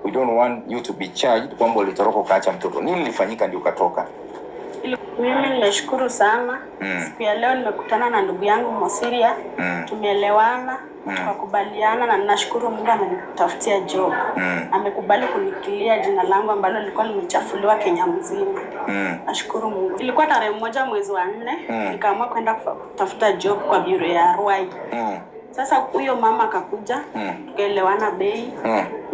we don't want you to be charged kwamba ulitoroka ukaacha mtoto. Nini lilifanyika ndio ukatoka? Mimi nimeshukuru sana. Siku ya leo nimekutana na ndugu yangu Mosiria. Tumeelewana, tukakubaliana na ninashukuru Mungu amenitafutia job. Amekubali kunikilia jina langu ambalo lilikuwa limechafuliwa Kenya mzima. Nashukuru Mungu. Ilikuwa tarehe 1 mwezi wa 4, nikaamua kwenda kutafuta job kwa bureau ya Ruai. Sasa huyo mama akakuja, tukaelewana bei.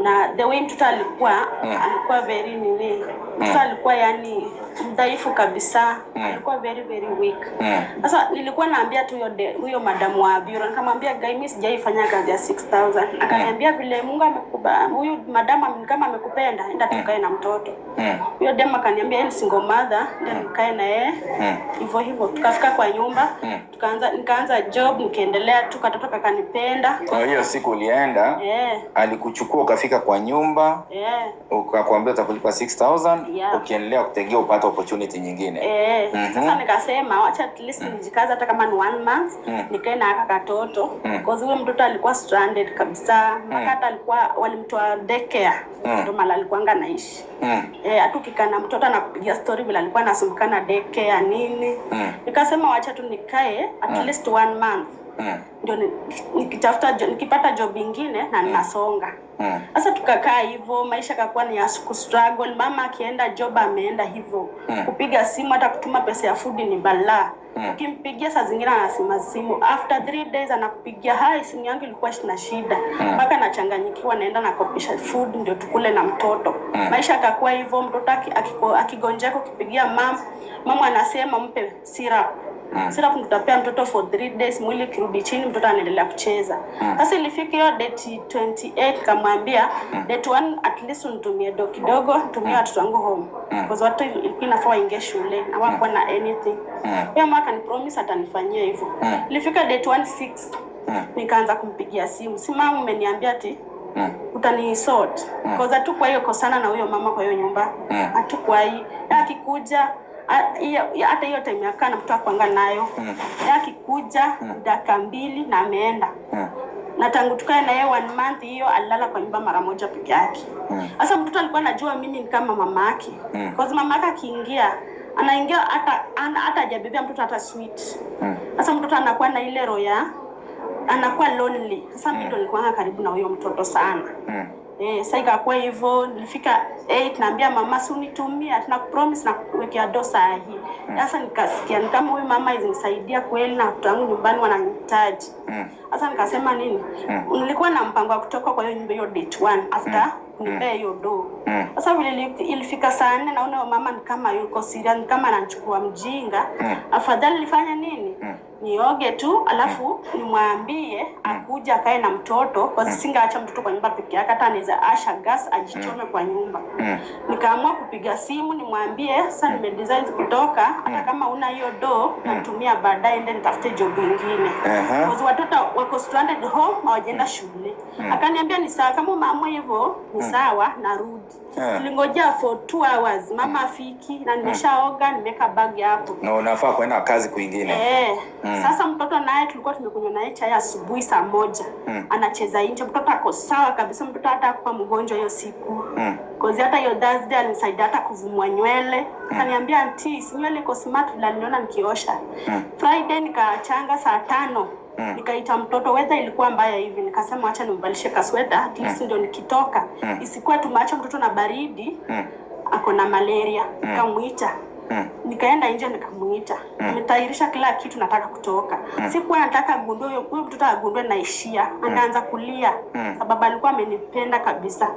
Na the way mtoto alikuwa very nini. Mtoto alikuwa yani mdhaifu kabisa. Alikuwa very weak. Sasa nilikuwa naambia tu huyo madamu wa bureau, nikamwambia guy, mimi sijaifanya kazi ya 6000. Akaniambia vile Mungu amekuba, huyu madamu kama amekupenda, enda tukae na mtoto. Huyo demu akaniambia yeye single mother, ndio nikae na yeye. Hivyo tukafika kwa nyumba, nikaanza job, nikaendelea tu, katoto kakanipenda. Kwa hiyo siku ulienda, alikuchukua ukafika kwa nyumba, ukakwambia utakulipa 6000, ukiendelea kutegea upate opportunity nyingine. Sasa nikasema acha at least nijikaza hata kama ni 1 month, nikae na aka katoto. Because huyo mtoto alikuwa stranded kabisa. Hata alikuwa walimtoa daycare. Ndio mala alikuwa anaishi. Atukikana mtoto anakupigia story bila alikuwa anasumbukana daycare nini. Nikasema acha tu nikae at least 1 month. Ndio nikipata job nyingine na ninasonga. Sasa tukakaa hivyo, maisha kakuwa ni ya struggle. Mama akienda job ameenda hivyo. Kupiga simu hata kutuma pesa ya food ni balaa. Ukimpigia saa zingine anasema simu. After 3 days anakupigia, "Hai, simu yangu ilikuwa na shida." Mpaka nachanganyikiwa, naenda nakopisha food ndio tukule na mtoto. Maisha kakuwa hivyo, mtoto akigonjeka ukipigia mama anasema mpe syrup. Syrup tutapea mtoto for 3 days, mwili kirudi chini mtoto anaendelea kucheza. Sasa ilifika hiyo date 28, kamwambia date 1 at least unitumie do kidogo, tumia watoto wangu home. Because watu ilikuwa inafaa waingie shule na wako na anything. Pia mama ni promise atanifanyia hivyo. Ilifika date 16, nikaanza kumpigia simu. Si mama umeniambia ati utanisort. Because hatukwa hiyo kosana na huyo mama kwa hiyo nyumba. Hatukwa hii. Akikuja hata hiyo time yakaa na mtu akwanga nayo. Akikuja dakika 2 na ameenda. Na tangu tukae na yeye 1 month hiyo alilala kwa nyumba mara moja peke yake. Sasa mtoto alikuwa anajua mimi ni kama mama yake. Kwa sababu mama yake akiingia, anaingia hata hajabebea mtoto hata sweet. Sasa mtoto anakuwa na ile roho ya anakuwa lonely. Sasa mimi ndo nilikuwa karibu na huyo mtoto sana. Sasa ikakuwa hivyo, nilifika 8 naambia mama unitumia, tunakupromise na kuwekea dosa hii. Sasa nikasikia ni kama huyu mama izinisaidia kweli na watu wangu nyumbani wananihitaji. Sasa nikasema nini? Nilikuwa na mpango wa kutoka kwa hiyo nyumba hiyo date 1 after nipe hiyo do. Sasa vile ilifika saa 4 naona mama ni kama yuko serious, ni kama anachukua mjinga. Afadhali nifanye nini? Nioge tu alafu nimwambie akuja akae na mtoto, kwa sababu singaacha mtoto kwa nyumba peke yake, hata anaweza asha gas ajichome kwa nyumba. Nikaamua kupiga simu nimwambie sasa nimedesign kutoka, hata kama una hiyo do natumia baadaye ndio nitafute job nyingine. Kwa sababu watoto wako stranded home hawajaenda shule. Akaniambia ni sawa, kama umeamua hivyo ni sawa, narudi. Tulingojea for 2 hours mama afiki na nimeshaoga, nimeka bag hapo. Na unafaa kwenda kazi kwingine. Sasa mtoto naye tulikuwa tumekunywa naye chai asubuhi saa 1. Anacheza nje, mtoto ako sawa kabisa, mtoto hata kwa mgonjwa hiyo siku. Kozi hata hiyo Thursday alinisaidia hata kuvumwa nywele. Akaniambia auntie, si nywele iko smart bila niona nikiosha. Friday nikaachanga saa 5. Nikaita mtoto, weather ilikuwa mbaya hivi, nikasema acha nimvalishe kasweta at least ndio nikitoka isikuwa tumeacha mtoto na baridi ako na malaria. Nikamuita, nikaenda nje nikamuita, nimetairisha kila kitu, nataka kutoka. Sikuwa nataka agundue huyo mtoto agundue naishia, anaanza kulia sababu alikuwa amenipenda kabisa.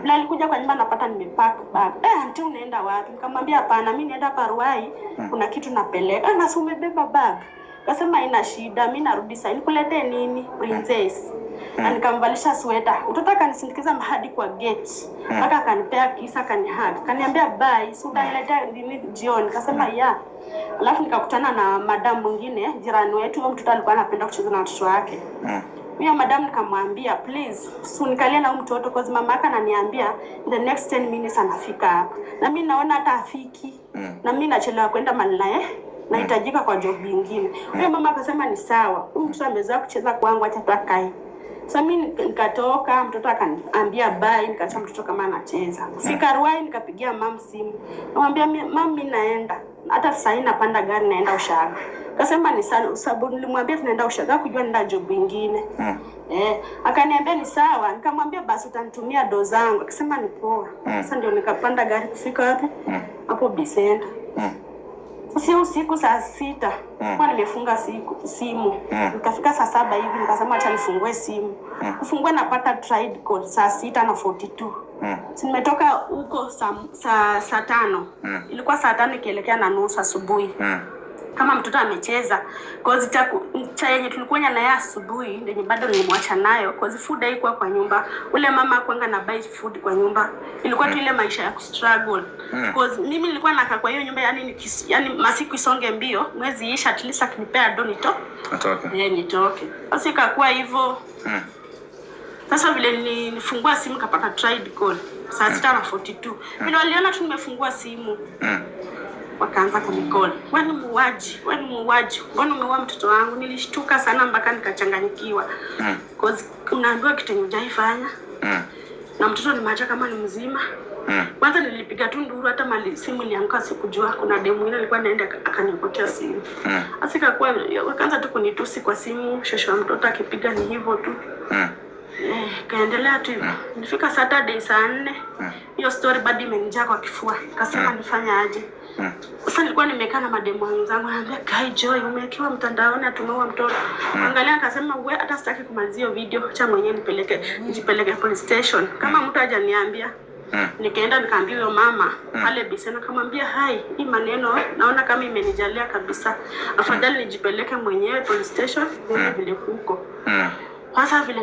Bila alikuja kwa nyumba napata nimepack bag. Auntie unaenda wapi? Nikamwambia hapana, mimi naenda Paruai, kuna kitu napeleka. Na si umebeba bag? Akasema ina shida, mimi narudi sasa. Nikuletee nini? Princess. Na nikamvalisha sweta. Mtoto akanisindikiza mahadi kwa gate. Mpaka akanipea kisa, akanihug. Kaniambia bye, si utaniletea nini jioni? Akasema ya. Alafu nikakutana na madam mwingine, jirani wetu. Huyo mtoto alikuwa anapenda kucheza na watoto wake. Mimi madam nikamwambia please, usinikalie na huyo mtoto kwa sababu mama yake ananiambia the next 10 minutes anafika hapa. Na mimi naona hata afiki. Na mimi nachelewa kwenda mahali naye. Nahitajika kwa job nyingine. Huyo mama akasema ni sawa. Huyu mtoto amezoea kucheza kwangu, acha tukae. Sasa mimi nikatoka, mtoto akaniambia bye, nikaacha mtoto kama anacheza. Fika Ruai nikapigia mama simu. Namwambia mama mimi naenda. Hata sasa napanda gari naenda Ushaga. Akasema ni sababu nilimwambia tunaenda Ushaga kujua nenda job nyingine. Akaniambia ni sawa. Nikamwambia basi utanitumia do zangu. Akasema ni poa. Sasa ndio nikapanda gari kufika wapi? Hapo Bisenda. Si usiku saa 6 kwa nimefunga simu. Nikafika saa 7 hivi nikasema acha nifungue simu. Kufungua napata tried code saa 6:42. Nimetoka huko saa 5. Ilikuwa saa 5 ikielekea na nusu asubuhi. Kama mtoto amecheza cause cha yenye tulikuwa na yeye asubuhi ndio bado nilimwacha nayo cause food haikuwa kwa nyumba. Ule mama kwanga na buy food kwa nyumba. Ilikuwa tu ile maisha ya struggle. Cause mimi nilikuwa nakaa kwa hiyo nyumba yani masiku isonge mbio, mwezi isha at least akinipea do nitoke. Nitoke. Basi ikakuwa hivyo. Sasa vile nilifungua simu kapata tried call saa 6:42. Vile waliona tu nimefungua simu. Wakaanza kunicall. Wewe ni muuaji. Mbona umeua mtoto wangu? Nilishtuka sana mpaka nikachanganyikiwa. Cause unaambiwa kitu hujaifanya. Na mtoto nimeacha kama ni mzima. Kwanza nilipiga tu nduru hata mali simu ilianguka sikujua kuna demu mwingine alikuwa anaenda akanipotea simu. Asika kwa wakaanza tu kunitusi kwa simu, shosho wa mtoto akipiga ni hivyo tu. Kaendelea tu hivyo. Nilifika Saturday saa 4. Hiyo story bado imenijaa kwa kifua. Kasema nifanya aje? Sasa nilikuwa nimekaa na mademu wenzangu naambia Kai Joy umekiwa mtandaoni atumeua mtoto. Angalia akasema wewe hata sitaki kumalizia video cha mwenyewe nijipeleke police station. Kama mtu hajaniambia. Nikaenda nikaambia huyo mama pale Bisena kamwambia hai hii maneno naona kama imenijalia kabisa. Afadhali nijipeleke mwenyewe police station vile huko. Sasa vile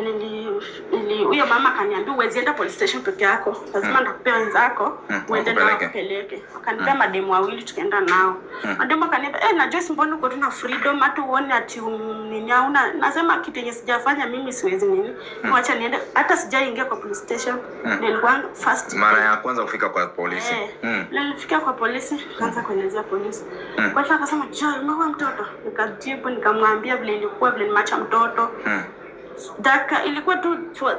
huyo mama kaniambia uwezi enda police station peke yako. Lazima ndakupea wenzako uende nao kupeleke. Akanipea mademu wawili tukaenda nao. Mademu akaniambia na Joyce mbona uko tuna freedom hata uone ati nini hauna. Nasema kitu yenye sijafanya mimi siwezi nini. Acha niende hata sijaingia kwa police station. Nilikuwa first mara ya kwanza kufika kwa polisi. Nilifika kwa polisi kaanza kuelezea polisi. Kwa hivyo akasema Joy umeua mtoto. Nikajibu nikamwambia vile ilikuwa vile nimeacha mtoto. Daka ilikuwa tu for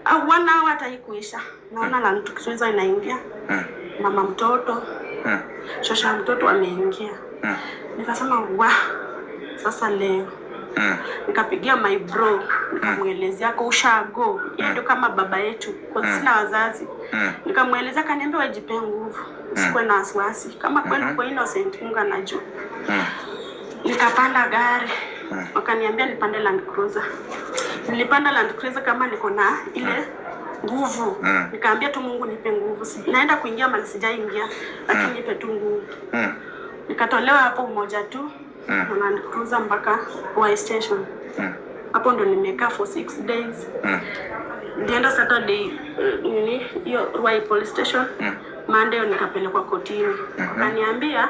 1 hour hata haikuisha. Naona na mtu kizuiza inaingia. Mama mtoto. Shosha mtoto ameingia. Nikasema sasa leo. Nikapigia my bro, nikamuelezea kwa Ushago. Yeye ndio kama baba yetu, kwa sina wazazi. Nikamuelezea kaniambia wajipe nguvu. Usikuwe na wasiwasi. Kama kwenu kwa innocent Mungu anajua. Nikapanda gari. Wakaniambia nipande Land Cruiser. Nilipanda Land Cruiser kama niko na ile nguvu. Nikaambia tu Mungu nipe nguvu. Naenda kuingia mali sijaingia, lakini nipe tu nguvu. Nikatolewa hapo mmoja tu na Land Cruiser mpaka Ruai station. Hapo ndo nimekaa for 6 days. Nilienda Saturday hiyo Ruai police station. Monday nikapelekwa kotini. Akaniambia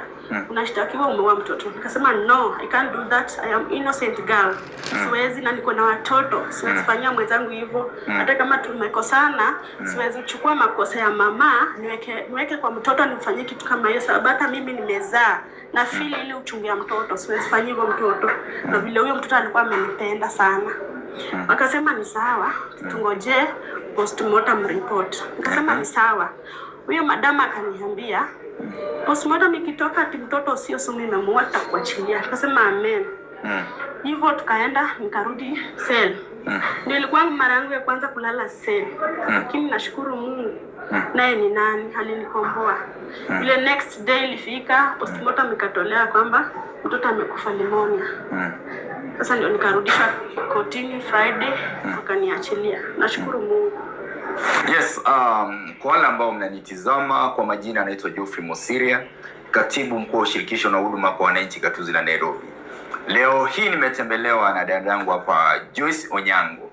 unashtakiwa umeua mtoto. Nikasema no, I can't do that. I am innocent girl. Siwezi na niko na watoto. Siwezi fanyia mwenzangu hivyo. Hata kama tumekosana, siwezi kuchukua makosa ya mama niweke kwa mtoto nimfanyie kitu kama hiyo sababu hata mimi nimezaa na feel ile uchungu ya mtoto. Siwezi fanyia hivyo mtoto. Na vile huyo mtoto alikuwa amenipenda sana. Wakasema ni sawa, tungoje postmortem report. Nikasema ni sawa. Huyo madama akaniambia postmortem ikitoka ati mtoto sio sumu imemuua takuachilia. Akasema amen. Hivyo tukaenda nikarudi cell. Ndio ilikuwa mara yangu ya kwanza kulala cell. Lakini nashukuru Mungu. Naye ni nani alinikomboa. Ile next day ilifika postmortem ikatolea kwamba mtoto amekufa pneumonia. Sasa ndio nikarudishwa kotini Friday wakaniachilia. Nashukuru Mungu. Yes, kwa wale ambao mnanitizama kwa majina anaitwa Geoffrey Mosiria, katibu mkuu wa shirikisho na huduma kwa wananchi Gatuzi la Nairobi. Leo hii nimetembelewa na dada yangu hapa Joyce Onyango.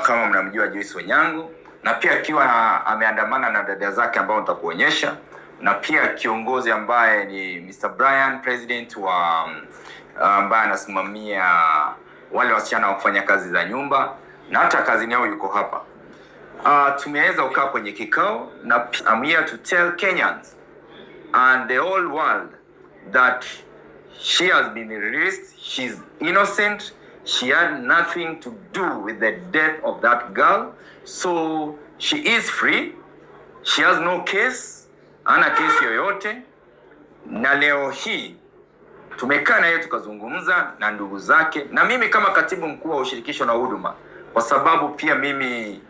Kama mnamjua Joyce Onyango, na pia akiwa ameandamana na dada zake ambao nitakuonyesha, na pia kiongozi ambaye ni Mr. Brian, president wa ambaye anasimamia wale wasichana wa kufanya kazi za nyumba na hata kazi yao yuko hapa. Tumeweza kukaa kwenye kikao na I'm here to tell Kenyans and the whole world that she has been released, she's innocent, she had nothing to do with the death of that girl. So she is free. She has no case, hana kesi yoyote. Na leo hii tumekaa na yeye tukazungumza na ndugu zake na mimi kama katibu mkuu wa ushirikisho na huduma, kwa sababu pia mimi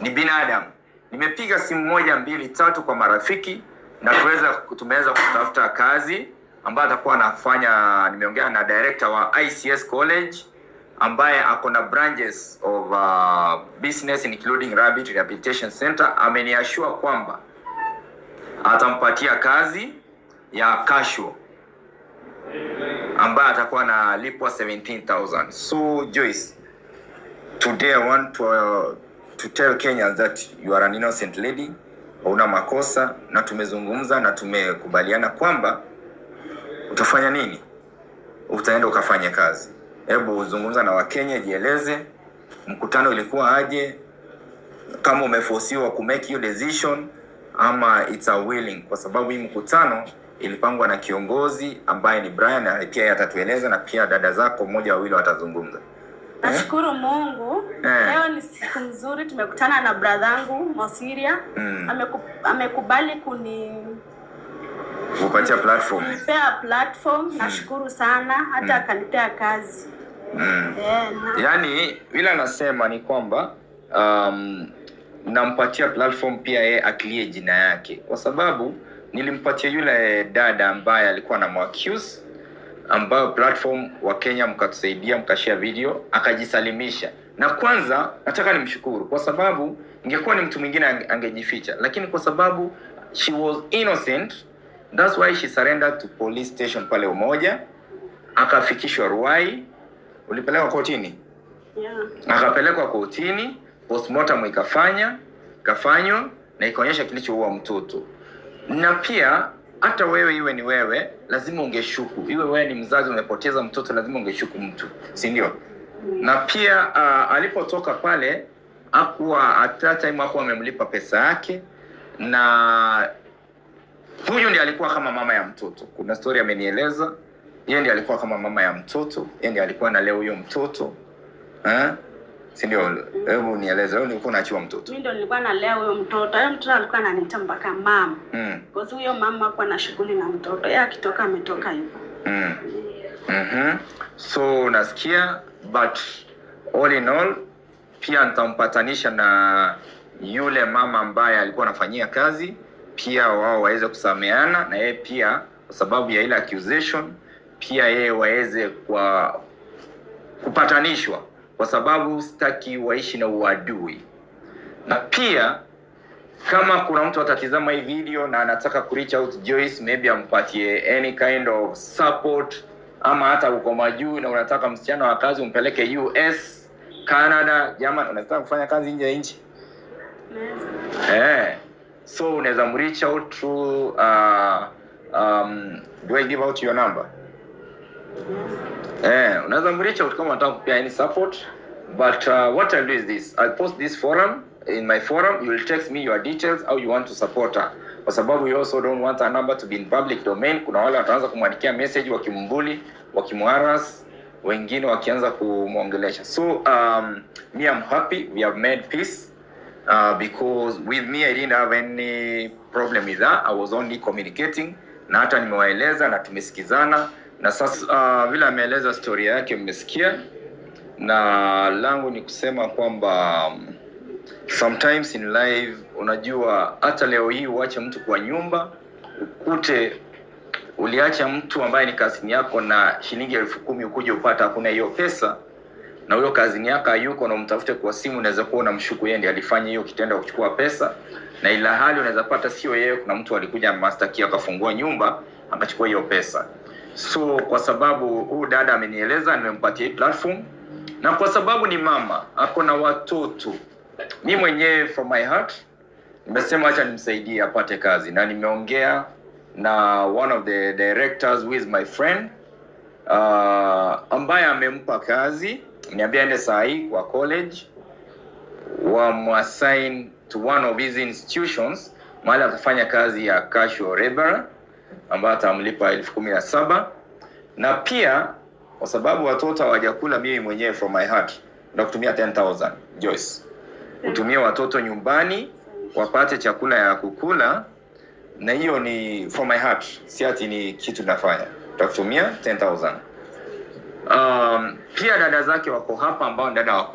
ni binadamu. Nimepiga simu 1, 2, 3 kwa marafiki na tumeweza kutafuta kazi ambayo atakuwa anafanya. Nimeongea na director wa ICS College ambaye ako na branches of business including Rabbit Rehabilitation Center. Ameniashua kwamba atampatia kazi ya casual ambaye atakuwa analipwa 17,000. So Joyce, today I want to tell Kenyans that you are an innocent lady, hauna makosa, na tumezungumza na tumekubaliana kwamba utafanya nini? Utaenda ukafanya kazi. Hebu uzungumza na Wakenya, jieleze mkutano ilikuwa aje, kama umeforsiwa ku make your decision ama it's a willing, kwa sababu hii mkutano ilipangwa na kiongozi ambaye ni Brian, na pia atatueleza, na pia dada zako mmoja wawili watazungumza. Nashukuru Mungu. Leo ni siku nzuri, tumekutana na bradhangu Mosiria. Amekubali kupatia platform. Nashukuru sana, hata akanipea kazi. Yaani vile anasema ni kwamba nampatia platform pia yeye akilie jina yake, kwa sababu nilimpatia yule dada ambaye alikuwa na accuse, ambayo platform wa Kenya mkatusaidia, mkashare video, akajisalimisha. Na kwanza nataka nimshukuru, kwa sababu ingekuwa ni mtu mwingine angejificha, lakini kwa sababu she was innocent, that's why she surrendered to police station pale Umoja, akafikishwa Ruai. Ulipelekwa kotini? Yeah. Akapelekwa kotini, postmortem ikafanywa na ikaonyesha kilichoua mtoto. Na pia hata wewe iwe ni wewe, lazima ungeshuku. Iwe wewe ni mzazi umepoteza mtoto, lazima ungeshuku mtu, si ndio? Na pia alipotoka pale hakuwa at that time hakuwa amemlipa pesa yake, na huyu ndiye alikuwa kama mama ya mtoto. Kuna story amenieleza, yeye ndiye alikuwa kama mama ya mtoto, yeye ndiye alikuwa na leo huyo mtoto. Si ndio? Hebu nieleze, wewe ulikuwa unaachiwa mtoto? Mimi ndio nilikuwa nalea huyo mtoto. Huyo mtoto alikuwa ananiita mpaka mama. Kwa sababu huyo mama hakuwa na shughuli na mtoto. Yeye akitoka ametoka hivyo. So nasikia, but all in all pia nitampatanisha na yule mama ambaye alikuwa anafanyia kazi, pia wao waweze kusameana, na yeye pia kwa sababu ya ile accusation pia yeye waweze kupatanishwa, kwa sababu sitaki waishi na uadui. Na pia kama kuna mtu atatizama hii video na anataka reach out Joyce, maybe ampatie any kind of support, ama hata uko majuu na unataka msichana wa kazi umpeleke US, Canada, Germany, unataka kufanya kazi nje ya nchi. So unaweza reach out through do I give out your number? Unaweza reach out kama unataka kupia any support. But what I'll do is this, I'll post this forum. In my forum, you will text me your details, how you want to support her. Kwa sababu we also don't want our number to be in public domain. Kuna wale wataanza kumwandikia message wakimbuli, wakimharas, wengine wakianza kumuongelesha. So me, I'm happy we have made peace, because with me I didn't have any problem with that. I was only communicating, na hata nimewaeleza na tumesikizana. Na sasa vile ameeleza story yake mmesikia, na langu ni kusema kwamba sometimes in life, unajua hata leo hii uache mtu kwa nyumba, ukute uliacha mtu ambaye ni kazini yako na shilingi 10,000 ukuje upata hakuna hiyo pesa, na huyo kazini yako hayuko, na umtafute kwa simu, unaweza kuwa unamshuku yeye ndiye alifanya hiyo kitendo kuchukua pesa, na ila hali unaweza pata sio yeye, kuna mtu alikuja master key akafungua nyumba akachukua hiyo pesa. So kwa sababu huyu dada amenieleza, nimempatia platform, na kwa sababu ni mama ako na watoto, mimi mwenyewe from my heart nimesema acha nimsaidie apate kazi, na nimeongea na one of the directors who is my friend, ambaye amempa kazi, niambia ende saa hii kwa college assign to one of his institutions, mahali atafanya kazi ya casual labor ambayo atamlipa 17,000. Na pia kwa sababu watoto hawajakula, mimi mwenyewe from my heart nakutumia 10,000 Joyce. Utumie watoto nyumbani wapate chakula ya kukula, na hiyo ni from my heart, si ati ni kitu nafanya. Tutakutumia 10,000. Pia dada zake wako hapa ambao dada wako